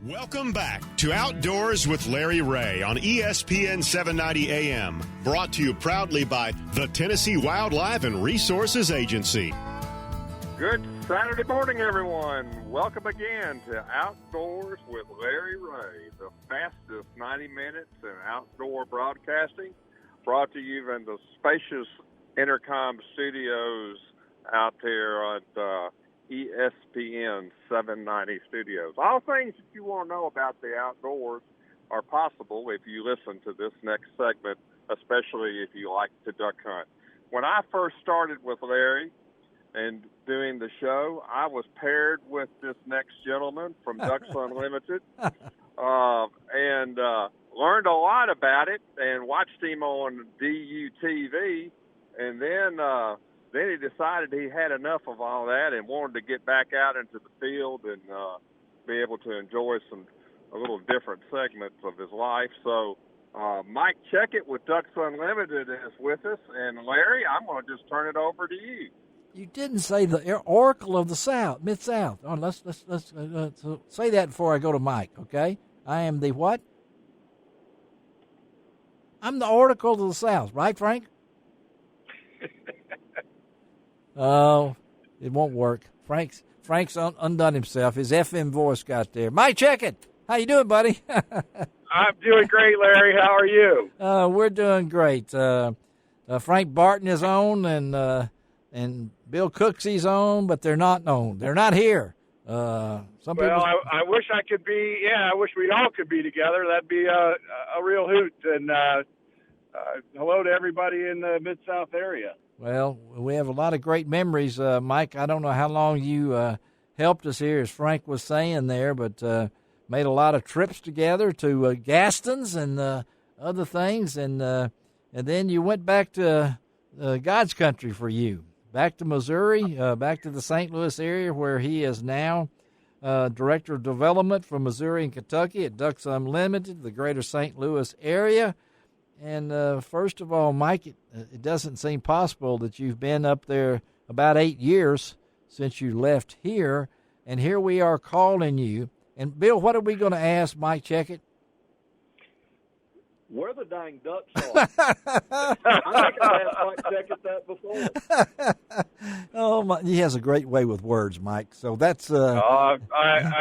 Welcome back to Outdoors with Larry Ray on ESPN 790 AM, brought to you proudly by the Tennessee Wildlife and Resources Agency. Good Saturday morning, everyone. Welcome again to Outdoors with Larry Ray, the fastest 90 minutes in outdoor broadcasting, brought to you in the spacious Intercom studios out there at ESPN 790 studios. All things that you want to know about the outdoors are possible if you listen to this next segment, especially if you like to duck hunt. When I first started with Larry and doing the show, I was paired with this next gentleman from Ducks Unlimited and learned a lot about it and watched him on DUTV, and then he decided he had enough of all that and wanted to get back out into the field and be able to enjoy a little different segments of his life. So Mike Checkett with Ducks Unlimited is with us. And, Larry, I'm going to just turn it over to you. You didn't say the Oracle of the South, Mid-South. Oh, let's say that before I go to Mike, okay? I am the what? I'm the Oracle of the South, right, Frank? Oh, it won't work. Frank's undone himself. His FM voice got there. Mike Checkett, how you doing, buddy? I'm doing great, Larry. How are you? We're doing great. Frank Barton is on, and Bill Cooksey's on, but they're not on. They're not here. I wish I could be. Yeah, I wish we all could be together. That'd be a real hoot. And hello to everybody in the Mid-South area. Well, we have a lot of great memories, Mike. I don't know how long you helped us here, as Frank was saying there, but made a lot of trips together to Gaston's and other things, and then you went back to God's country for you, back to Missouri, back to the St. Louis area, where he is now Director of Development for Missouri and Kentucky at Ducks Unlimited, the greater St. Louis area. And first of all, Mike, it doesn't seem possible that you've been up there about 8 years since you left here, and here we are calling you. And, Bill, what are we going to ask Mike Checkett? Where the dang ducks are. I think I asked Mike Checkett that before. Oh, my, he has a great way with words, Mike. So that's. I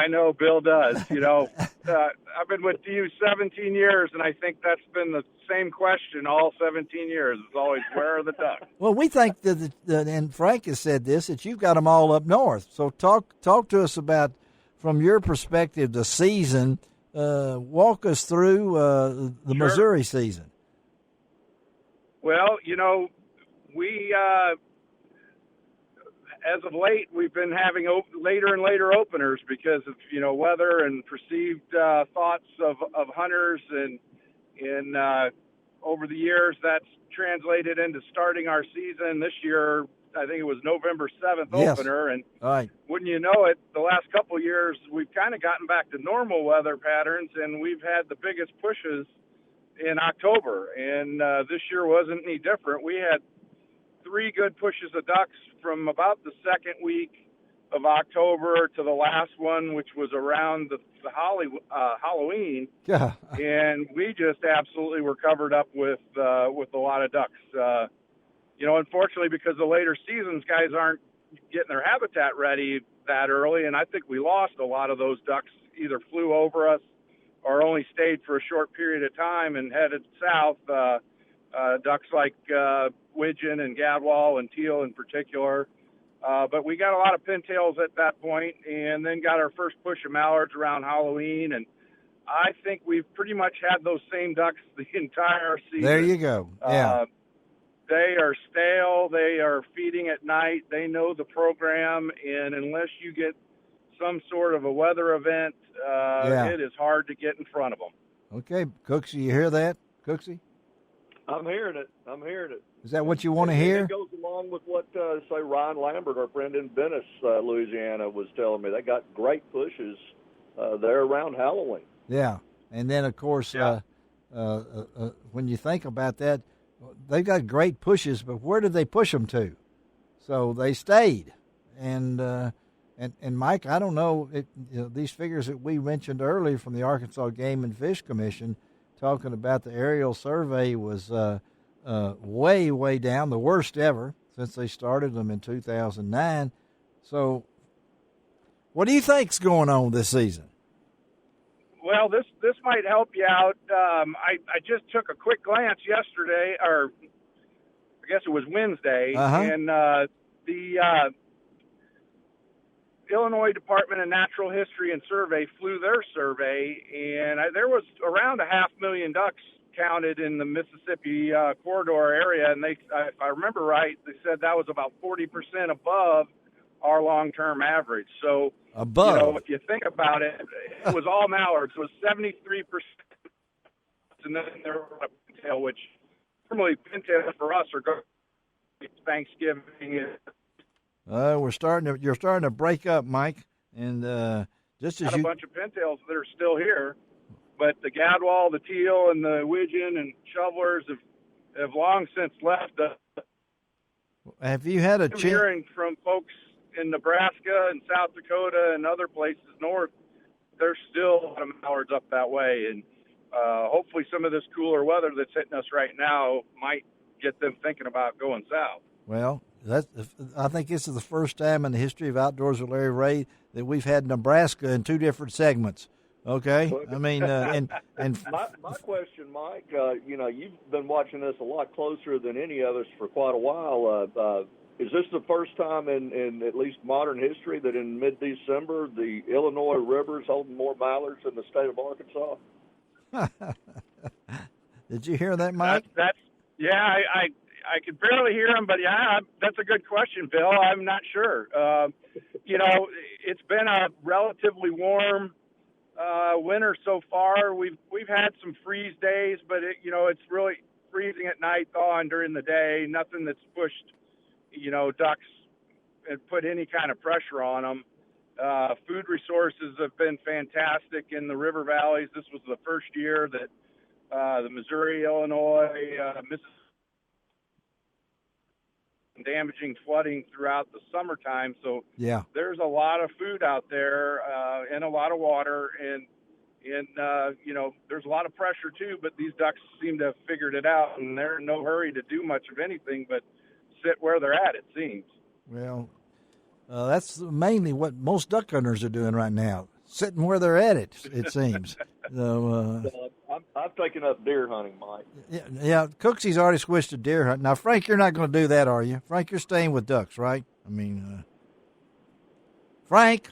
know Bill does. You know, I've been with you 17 years, and I think that's been the same question all 17 years. It's always, where are the ducks? Well, we think that and Frank has said this, that you've got them all up north. So talk to us about, from your perspective, the season. Walk us through the Sure. Missouri season. Well, you know, we, as of late, we've been having later and later openers because of, you know, weather and perceived thoughts of hunters. And over the years, that's translated into starting our season this year. I think it was November 7th opener. And right. Wouldn't you know it, the last couple of years, we've kind of gotten back to normal weather patterns, and we've had the biggest pushes in October. And this year wasn't any different. We had 3 good pushes of ducks from about the second week of October to the last one, which was around the Halloween. Yeah. And we just absolutely were covered up with a lot of ducks. You know, unfortunately, because the later seasons, guys aren't getting their habitat ready that early, and I think we lost a lot of those ducks, either flew over us or only stayed for a short period of time and headed south. Ducks like widgeon and gadwall and teal in particular. But we got a lot of pintails at that point, and then got our first push of mallards around Halloween, and I think we've pretty much had those same ducks the entire season. There you go. Yeah. They are stale. They are feeding at night. They know the program, and unless you get some sort of a weather event, it is hard to get in front of them. Okay, Cooksey, you hear that, Cooksey? I'm hearing it. Is that what you want to hear? It goes along with what, say, Ryan Lambert, our friend in Venice, Louisiana, was telling me. They got great pushes there around Halloween. Yeah, and then, of course, when you think about that, they've got great pushes, but where did they push them to? So they stayed. And And Mike, I don't know, these figures that we mentioned earlier from the Arkansas Game and Fish Commission talking about the aerial survey was way, way down, the worst ever since they started them in 2009. So what do you think's going on this season? Well, this might help you out. I just took a quick glance yesterday, or I guess it was Wednesday, and the Illinois Department of Natural History and Survey flew their survey, and there was around 500,000 ducks counted in the Mississippi corridor area, and if I remember right, they said that was about 40% above our long-term average. So, above, if you think about it, it was all mallards. It was 73%, and then there were pintail, which normally pintails for us are going Thanksgiving. You're starting to break up, Mike, and just as a bunch of pintails that are still here, but the gadwall, the teal, and the widgeon and shovelers have long since left. Have you had a chance? I'm hearing from folks in Nebraska and South Dakota and other places north, there's still a lot of mallards up that way, and hopefully some of this cooler weather that's hitting us right now might get them thinking about going south. Well, I think this is the first time in the history of Outdoors with Larry Ray that we've had Nebraska in two different segments. Okay, I mean, and my question, Mike, you've been watching this a lot closer than any of us for quite a while. Is this the first time in at least modern history that in mid-December the Illinois River's holding more mallards than the state of Arkansas? Did you hear that, Mike? I could barely hear him, but yeah, that's a good question, Bill. I'm not sure. It's been a relatively warm winter so far. We've had some freeze days, but it's really freezing at night, thawing during the day. Nothing that's pushed, ducks and put any kind of pressure on them. Food resources have been fantastic in the river valleys. This was the first year that the Missouri, Illinois, Mississippi, damaging flooding throughout the summertime. So yeah, there's a lot of food out there and a lot of water, and there's a lot of pressure too, but these ducks seem to have figured it out, and they're in no hurry to do much of anything but sit where they're at, it seems. Well, that's mainly what most duck hunters are doing right now, sitting where they're at, it seems. So, I've taken up deer hunting, Mike. Yeah, Cooksy's already switched to deer hunting. Now, Frank, you're not going to do that, are you? Frank, you're staying with ducks, right? I mean, Frank.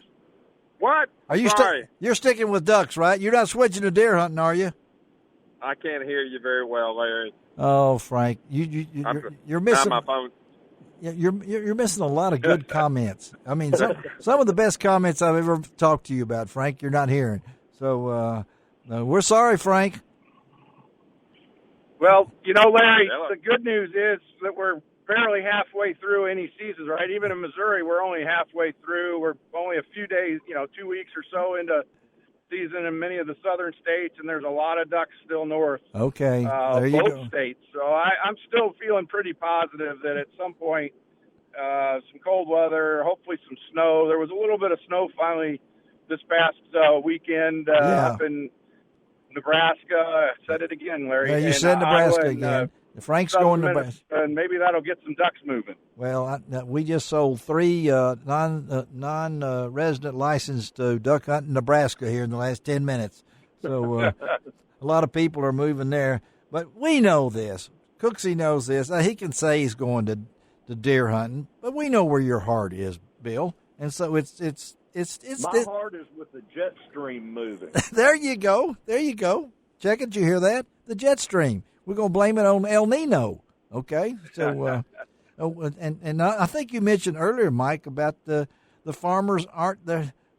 What? Are you you're sticking with ducks, right? You're not switching to deer hunting, are you? I can't hear you very well, Larry. Oh, Frank, you're missing. My phone. Yeah, you're missing a lot of good comments. I mean, some of the best comments I've ever talked to you about, Frank, you're not hearing. So we're sorry, Frank. Well, Larry, the good news is that we're barely halfway through any seasons, right? Even in Missouri, we're only halfway through. We're only a few days, 2 weeks or so into season in many of the southern states, and there's a lot of ducks still north. Okay, there you go. Both states. So I'm still feeling pretty positive that at some point, some cold weather, hopefully some snow. There was a little bit of snow finally this past weekend up in Nebraska. I said it again, Larry. Yeah, you said Nebraska again. Frank's going to Nebraska. And maybe that'll get some ducks moving. Well, we just sold 3 non-resident licensed duck hunt in Nebraska here in the last 10 minutes. So a lot of people are moving there. But we know this. Cooksey knows this. He can say he's going to deer hunting, but we know where your heart is, Bill. And so it's my heart is with the jet stream moving. There you go. Checkett, you hear that? The jet stream. We're going to blame it on El Nino. Okay. So, and I think you mentioned earlier, Mike, about the farmers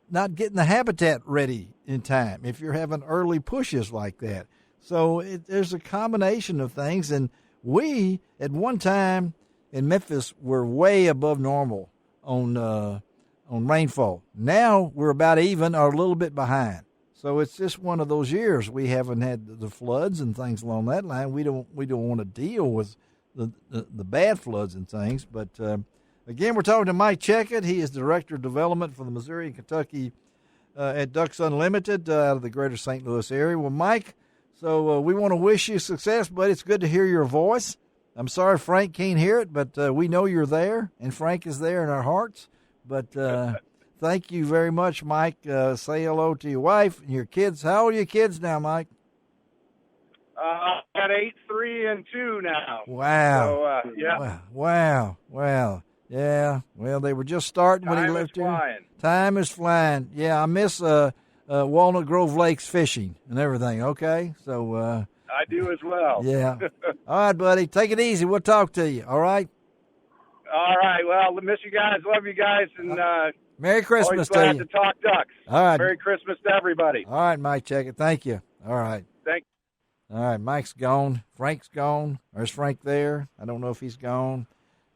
not getting the habitat ready in time if you're having early pushes like that. So there's a combination of things. And we, at one time in Memphis, were way above normal on rainfall. Now we're about even or a little bit behind. So it's just one of those years we haven't had the floods and things along that line. We don't want to deal with the bad floods and things. But Again, we're talking to Mike Checkett. He is Director of Development for the Missouri and Kentucky at Ducks Unlimited out of the greater St. Louis area. Well, Mike, so we want to wish you success, but it's good to hear your voice. I'm sorry Frank can't hear it, but we know you're there, and Frank is there in our hearts. But thank you very much, Mike. Say hello to your wife and your kids. How old are your kids now, Mike? At 8, 3, and 2 now. Wow. So, yeah. Wow. Yeah. Well, they were just starting when he left here. Time is flying. Yeah, I miss Walnut Grove Lakes fishing and everything. Okay, so I do as well. Yeah. All right, buddy. Take it easy. We'll talk to you. All right. All right. Well, miss you guys. Love you guys, and Merry Christmas to you. To talk Ducks. All right. Merry Christmas to everybody. All right, Mike Checkett. Thank you. All right. Thank you. All right, Mike's gone. Frank's gone. Or is Frank there? I don't know if he's gone.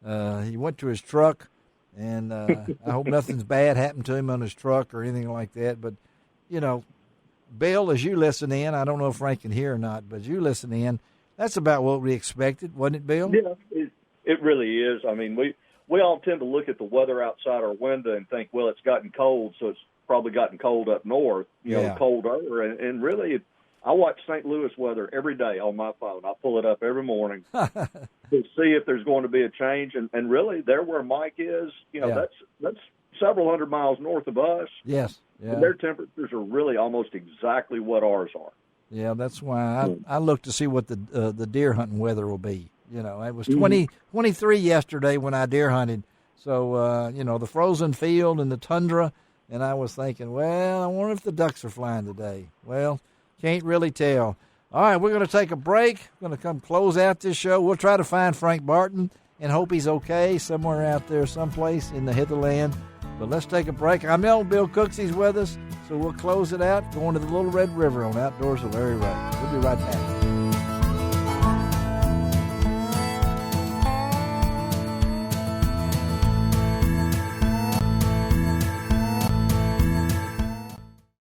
He went to his truck, and I hope nothing's bad happened to him on his truck or anything like that. But, you know, Bill, as you listen in, I don't know if Frank can hear or not, but as you listen in, that's about what we expected, wasn't it, Bill? Yeah, it really is. I mean, we all tend to look at the weather outside our window and think, well, it's gotten cold, so it's probably gotten cold up north, colder. And really, I watch St. Louis weather every day on my phone. I pull it up every morning to see if there's going to be a change. And really, there where Mike is, that's several hundred miles north of us. Yes. Yeah. And their temperatures are really almost exactly what ours are. Yeah, that's why I look to see what the deer hunting weather will be. You know, it was 23 yesterday when I deer hunted. So, the frozen field and the tundra. And I was thinking, well, I wonder if the ducks are flying today. Well, can't really tell. All right, we're going to take a break. We're going to come close out this show. We'll try to find Frank Barton and hope he's okay somewhere out there, someplace in the hitherland. But let's take a break. I know Bill Cooksy's with us, so we'll close it out going to the Little Red River on Outdoors with Larry Ray. We'll be right back.